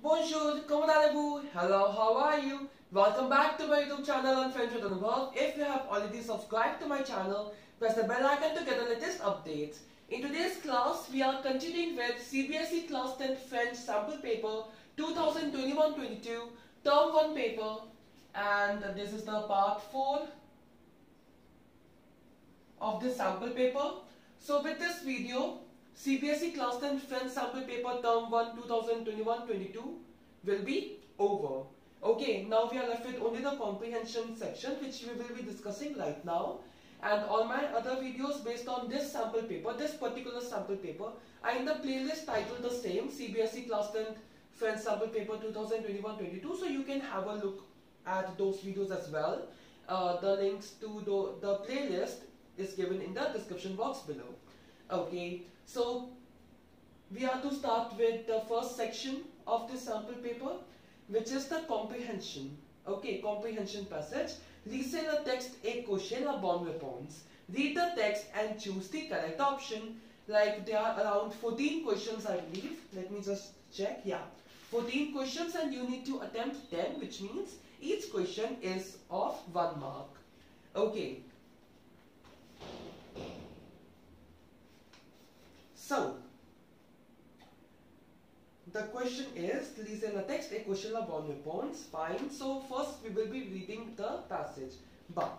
Bonjour, comment allez-vous? Hello, how are you? Welcome back to my YouTube channel and French with Anubhav. If you have already subscribed to my channel, press the bell icon to get the latest updates. In today's class, we are continuing with CBSE Class 10 French Sample Paper 2021-22 Term 1 paper, and this is the part 4 of this sample paper. So with this video, CBSE Class 10 French Sample Paper Term 1 2021-22 will be over. Okay, now we are left with only the comprehension section, which we will be discussing right now. And all my other videos based on this sample paper, this particular sample paper, are in the playlist titled the same, CBSE Class 10 French Sample Paper 2021-22. So you can have a look at those videos as well. The links to the playlist is given in the description box below. Okay, so we are to start with the first section of this sample paper, which is the comprehension. Okay, comprehension passage. Lisez le texte et cochez la bonne réponse. Read the text and choose the correct option. Like there are around 14 questions, I believe. Let me just check. Yeah, 14 questions, and you need to attempt 10, which means each question is of 1 mark. Okay. So, the question is, lisez le texte et cochez la bonne réponse. Fine. So, first we will be reading the passage. But,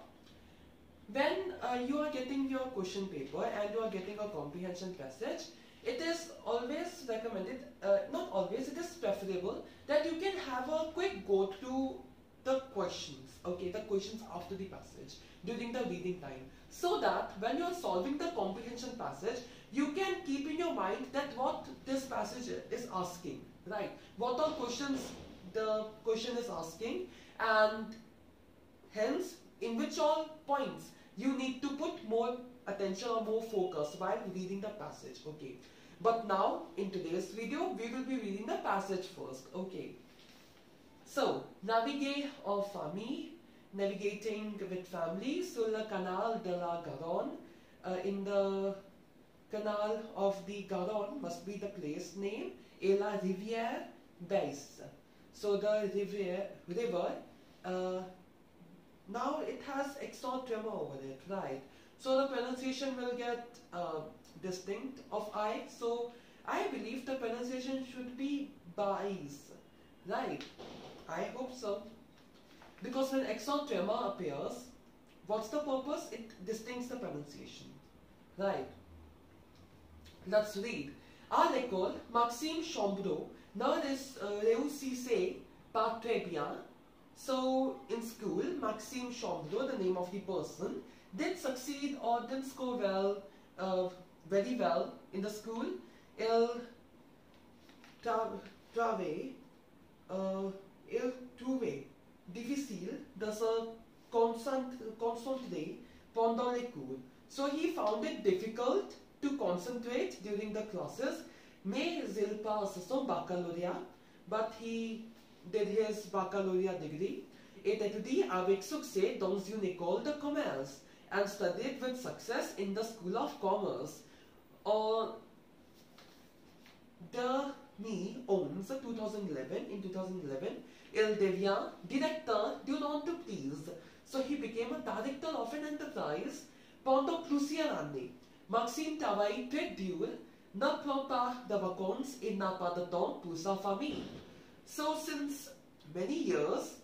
when you are getting your question paper and you are getting a comprehension passage, it is always recommended, not always, it is preferable that you can have a quick go through the questions, okay, the questions after the passage during the reading time, so that when you are solving the comprehension passage, you can keep in your mind that what this passage is asking, right? What are questions the question is asking, and hence in which all points you need to put more attention or more focus while reading the passage, okay? But now in today's video, we will be reading the passage first, okay? So, naviguer en famille, navigating with family sur le canal de la Garonne. In the canal of the Garonne must be the place name, et la rivière baisse. So the river, now it has accent tremor over it, right? So the pronunciation will get distinct of I. So I believe the pronunciation should be baisse, right? I hope so. Because when accent tremor appears, what's the purpose? It distincts the pronunciation, right? Let's read. À l'école, Maxime Chambreau ne réussissait pas très bien. So, in school, Maxime Chambreau, the name of the person, did succeed or didn't score well, very well in the school. Il trouvait difficile de se concentrer pendant les cours. So he found it difficult to concentrate during the classes, mais il passe son baccalauréat, but he did his baccalauréat degree, et étudie avec succès dans une école de commerce, and studied with success in the School of Commerce. En 2011, in 2011, il devient directeur d'une entreprise. So he became a director of an enterprise pendant plusieurs années. Maxime travaille très dur, ne prend pas de vacances et n'a pas de temps pour sa famille. So since many years,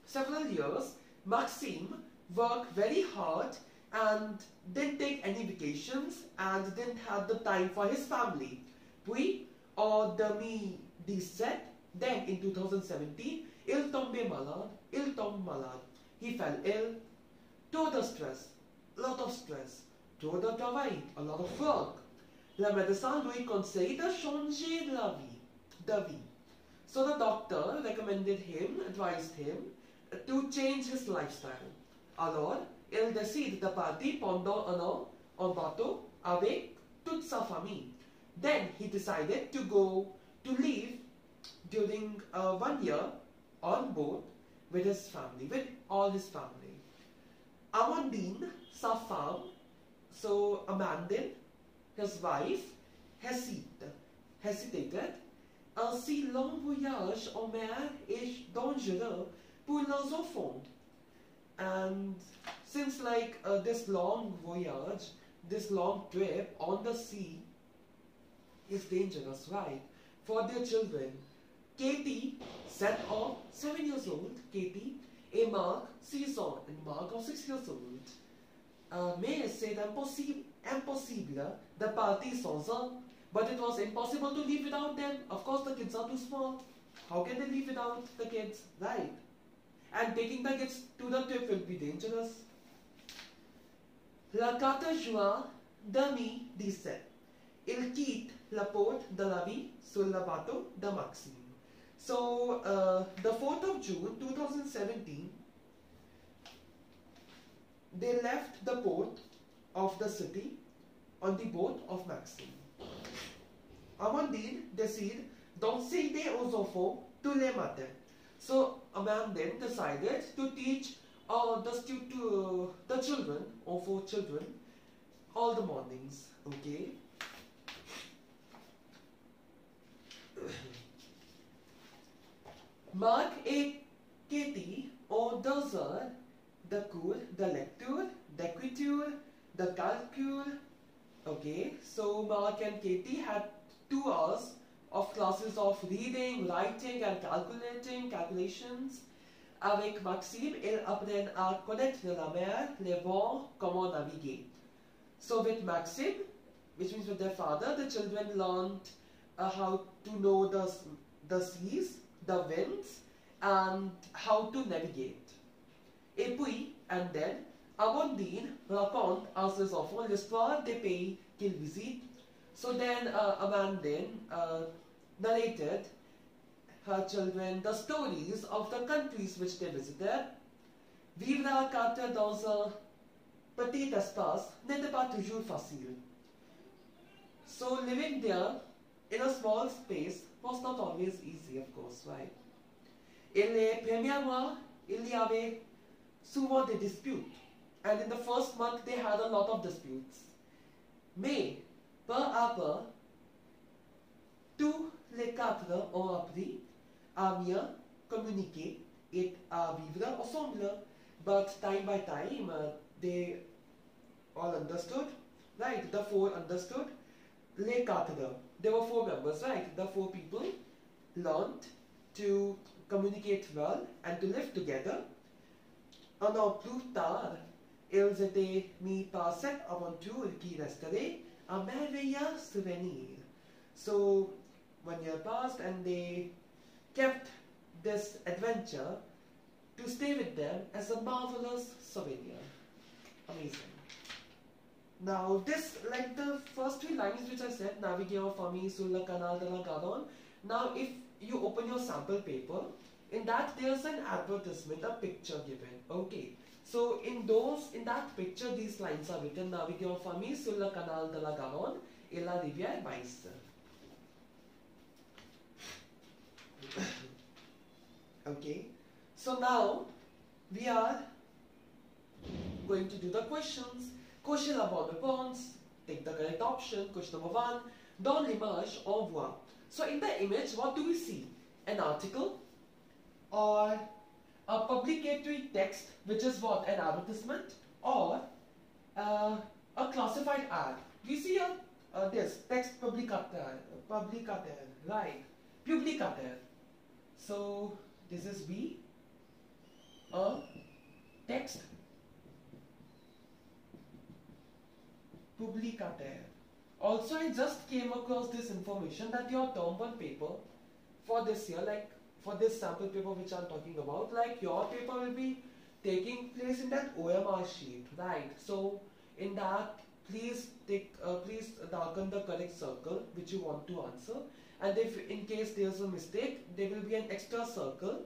several years, Maxime worked very hard and didn't take any vacations and didn't have the time for his family. Puis, en 2017, then in 2017, il tombe malade. He fell ill. Trop de stress, lot of stress. Trop de travail, a lot of work. Le médecin lui conseille de changer de vie. So the doctor recommended him, advised him to change his lifestyle. Alors, il décide de partir pendant un an en bateau avec toute sa famille. Then he decided to live during 1 year on board with his family, with all his family. Amandine, sa femme, so Amandine, his wife, hesitated un si long voyage en mer est dangereux pour les enfants. And since like this long voyage, this long trip on the sea is dangerous, right, for their children. Katie set off, 7 years old, Katie, et Mark, 6 ans, and Mark of 6 years old. Mais c'est impossible de partir sans eux. But it was impossible to live without them. Of course, the kids are too small. How can they live without the kids, right? And taking the kids to the trip will be dangerous. Le 4 juin 2017, il quitte la porte de la vie sur le bateau de Maxime. So, the 4th of June 2017, they left the port of the city on the boat of Maxime. Amandine décide d'enseigner aux enfants tous les matins. So Amandine decided to teach the children, or 4 children, all the mornings. Okay. Marc et Katie ont 2 heures de cours de lecture, d'écriture, de calcul. Okay, so Mark and Katie had 2 hours of classes of reading, writing and calculations. Avec Maxime, ils apprennent à connaître la mer, les vents, comment naviguer. So with Maxime, which means with their father, the children learned how to know the seas, the winds, and how to navigate. Et puis, and then, Amandine raconte à ses enfants l'histoire des pays qu'ils visitent. So then Amandine narrated her children the stories of the countries which they visited. Vivre à 4 dans un petit espace n'était pas toujours facile. So living there in a small space was not always easy, of course, right? In les premiers mois, il y avait souvent des disputes. And in the first month, they had a lot of disputes. Mais, peu à peu, tous les 4 ont appris à mieux communiquer et à vivre ensemble. But time by time, they all understood, right? The 4 understood. Les 4, there were 4 members, right? The 4 people learned to communicate well and to live together. Un an plus tard, ils étaient mis par cette aventure qui resterait un merveilleux souvenir. So, 1 year passed and they kept this adventure to stay with them as a marvelous souvenir. Amazing. Now, this, like the first 3 lines which I said, naviguer en famille sur le canal de la Garonne. Now, if you open your sample paper, in that there's an advertisement, a picture given. Okay. So in that picture, these lines are written: naviguer en famille sur le canal de la Garonne et la rivière Meise. Okay. So now we are going to do the questions. Cocher la bonne réponse. Take the correct option. Question number 1. Dans l'image, on voit. So in the image, what do we see? An article or a publicatory text, which is what? An advertisement, or a classified ad. We see this text publicateur, right? Publicateur. So this is B, a text publicateur. Also, I just came across this information that your term 1 paper for this year, like for this sample paper which I'm talking about, like your paper will be taking place in that OMR sheet, right? So in that, please darken the correct circle which you want to answer, and if in case there's a mistake, there will be an extra circle,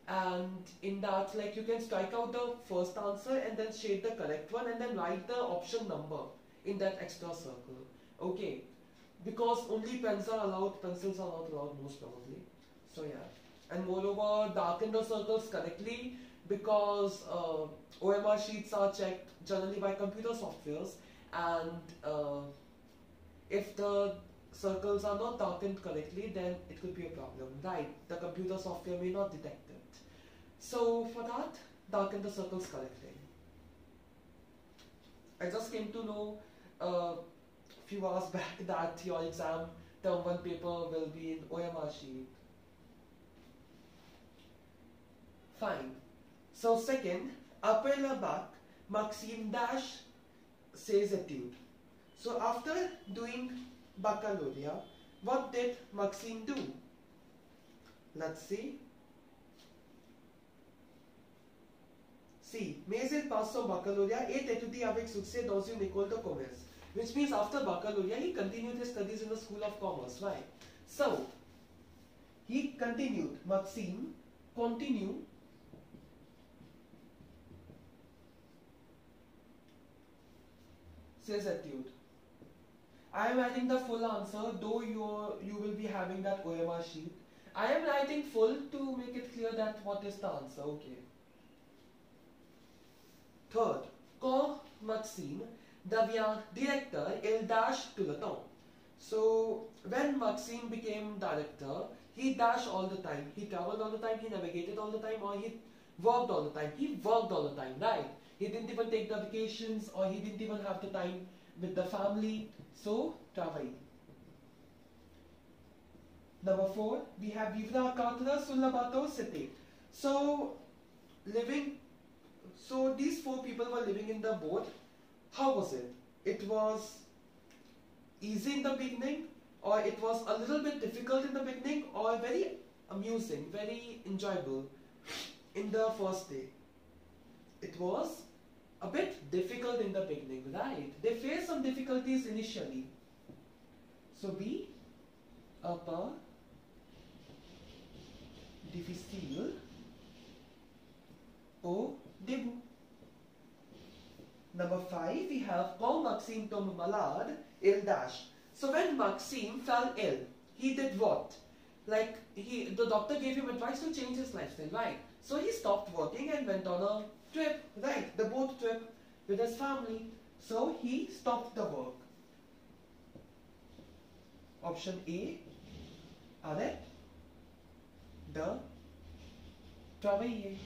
and in that, like, you can strike out the first answer and then shade the correct one and then write the option number in that extra circle. Okay, because only pens are allowed, pencils are not allowed most probably. So yeah. And moreover, darken the circles correctly, because OMR sheets are checked generally by computer softwares, and if the circles are not darkened correctly, then it could be a problem, right? The computer software may not detect it. So for that, darken the circles correctly. I just came to know a few hours back that your exam term 1 paper will be in OMR sheet. Fine. So second, après le bac, Maxime Dash ses études. So after doing baccalaureate, what did Maxime do? Let's see. C. Mais il passe son baccalauréat et étudie avec succès dans une école de commerce. Which means after baccalaureate, he continued his studies in the School of Commerce, right? So, he continued, Maxime continue ses études. I am writing the full answer, though you will be having that OMR sheet. I am writing full to make it clear that what is the answer, okay. Third, quand Maxime devient directeur, il dash tout le temps. So, when Maxime became director, he dashed all the time. He traveled all the time, he navigated all the time, or he worked all the time. He worked all the time, right? He didn't even take the vacations, or he didn't even have the time with the family. So, travail. Number 4, we have vivre à quatre sur le bateau, c'était. So, these 4 people were living in the boat. How was it? It was easy in the beginning, or it was a little bit difficult in the beginning, or very amusing, very enjoyable in the first day. It was a bit difficult in the beginning, right? They faced some difficulties initially. So B, un peu difficile au début. Number 5, we have quand Maxime tombe malade, il dash. So when Maxime fell ill, he did what? Like the doctor gave him advice to change his lifestyle, right? So he stopped working and went on a trip, right? The boat trip with his family. So he stopped the work. Option A, arrête de travailler.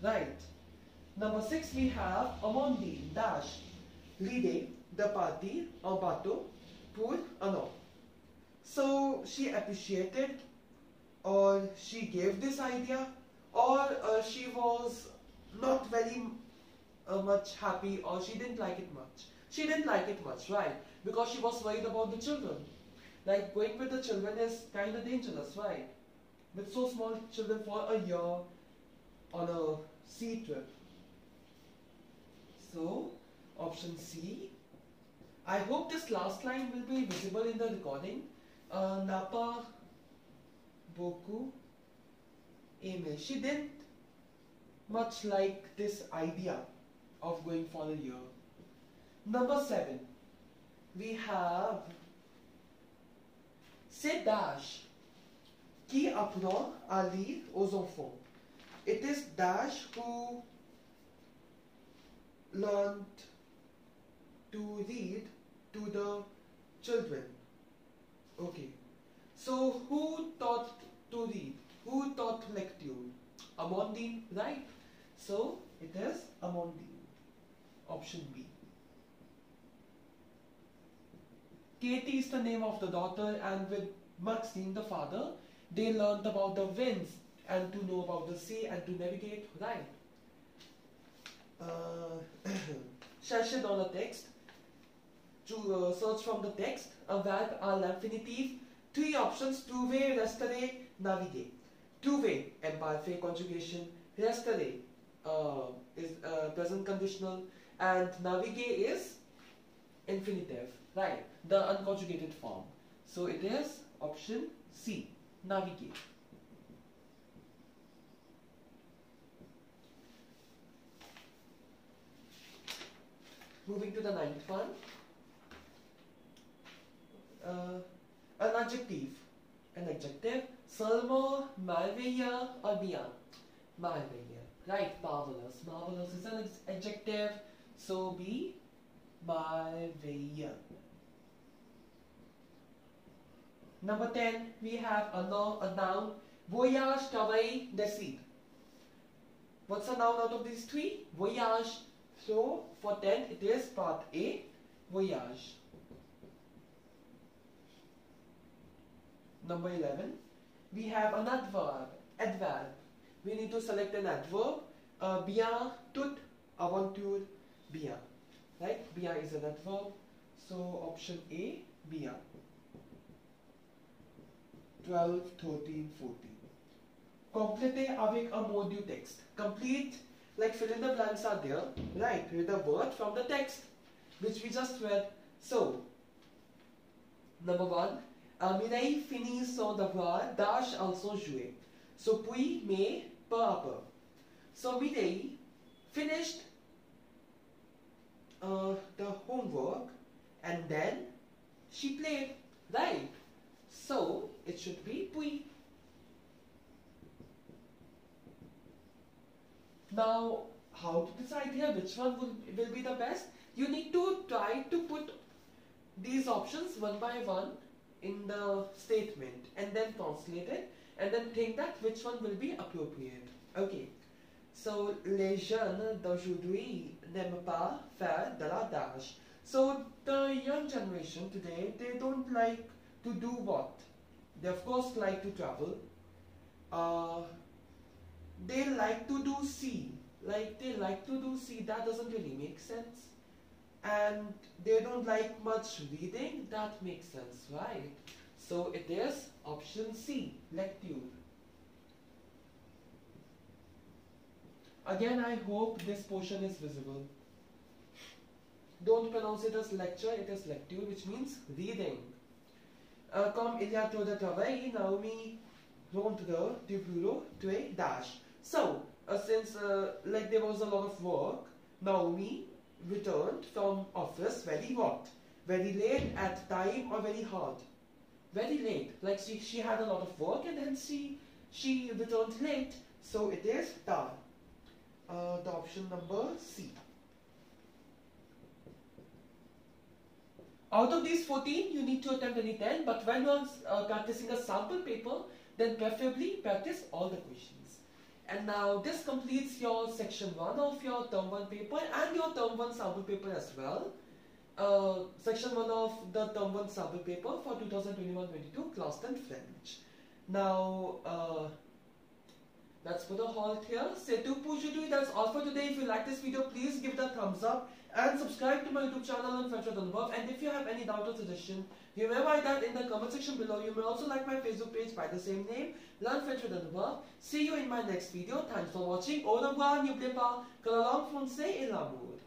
Right. Number 6, we have Amandine dash l'idée de partir en bateau pour un an. So she appreciated, or she gave this idea, or she was not very much happy, or she didn't like it much. She didn't like it much, right? Because she was worried about the children. Like going with the children is kind of dangerous, right? With so small children for a year on a sea trip. So, option C. I hope this last line will be visible in the recording. N'a pas beaucoup aimé. She didn't much like this idea of going for a year. Number 7. We have c'est Dash qui apprend à lire aux enfants. It is Dash who learned to read to the children. Okay. So who taught to read? Who taught lecture? Amandine, right? So it is Amandine. Option B. Katie is the name of the daughter, and with Maxime, the father, they learned about the winds and to know about the sea and to navigate, right? Cherchez dans le texte. To search from the text, a verb à l'infinitif. 3 options: trouver, rester, naviguer. Trouver, imparfait conjugation. Rester is present conditional, and naviguer is infinitive, right? The unconjugated form. So it is option C, navigate. Moving to the 9th one. An adjective. An adjective. Seulement, merveilleux, or bien. Merveilleux. Right, marvelous. Marvelous is an adjective. So be merveilleux. Number 10, we have a noun, voyage, travail, décide. What's a noun out of these three? Voyage. So for 10, it is part A, voyage. Number 11, we have an adverb. We need to select an adverb. Bien, toute, aventure, bien. Right? Bien is an adverb. So option A, bien. 12, 13, 14. Complétez avec un mot du texte. Complete, like fill in the blanks are there, right, with the word from the text, which we just read. So, number 1, Mireille finit son devoir, Dash also jouer. So, puis, mais, peu à peu. So, Mireille finished the homework and then she played, right? So, it should be puis. Now, how to decide here which one will be the best? You need to try to put these options one by one in the statement and then translate it and then think that which one will be appropriate. Okay. So, les jeunes d'aujourd'hui n'aiment pas faire de la dash. So, the young generation today, they don't like to do what? They of course like to travel. They like to do C. Like they like to do C, that doesn't really make sense. And they don't like much reading, that makes sense, right? So it is option C, lecture. Again, I hope this portion is visible. Don't pronounce it as lecture, it is lecture, which means reading. Comme il y a trop de travail, Naomi rentre du bureau, tu dash. So, since like there was a lot of work, Naomi returned from office very what? Very late at time or very hard? Very late. Like she had a lot of work and then she returned late. So it is tard. The option number C. Out of these 14, you need to attempt any 10, but when you are practicing a sample paper, then preferably practice all the questions. And now this completes your section 1 of your term 1 paper and your term 1 sample paper as well. Section 1 of the term 1 sample paper for 2021-22 class 10 French. Now, that's put a halt here. C'est tout pour aujourd'hui. That's all for today. If you like this video, please give it a thumbs up and subscribe to my YouTube channel Learn French with Anubhav. And if you have any doubt or suggestion, you may write that in the comment section below. You may also like my Facebook page by the same name, Learn French with Anubhav. See you in my next video. Thanks for watching. Au revoir, n'oubliez pas que la langue française est l'amour.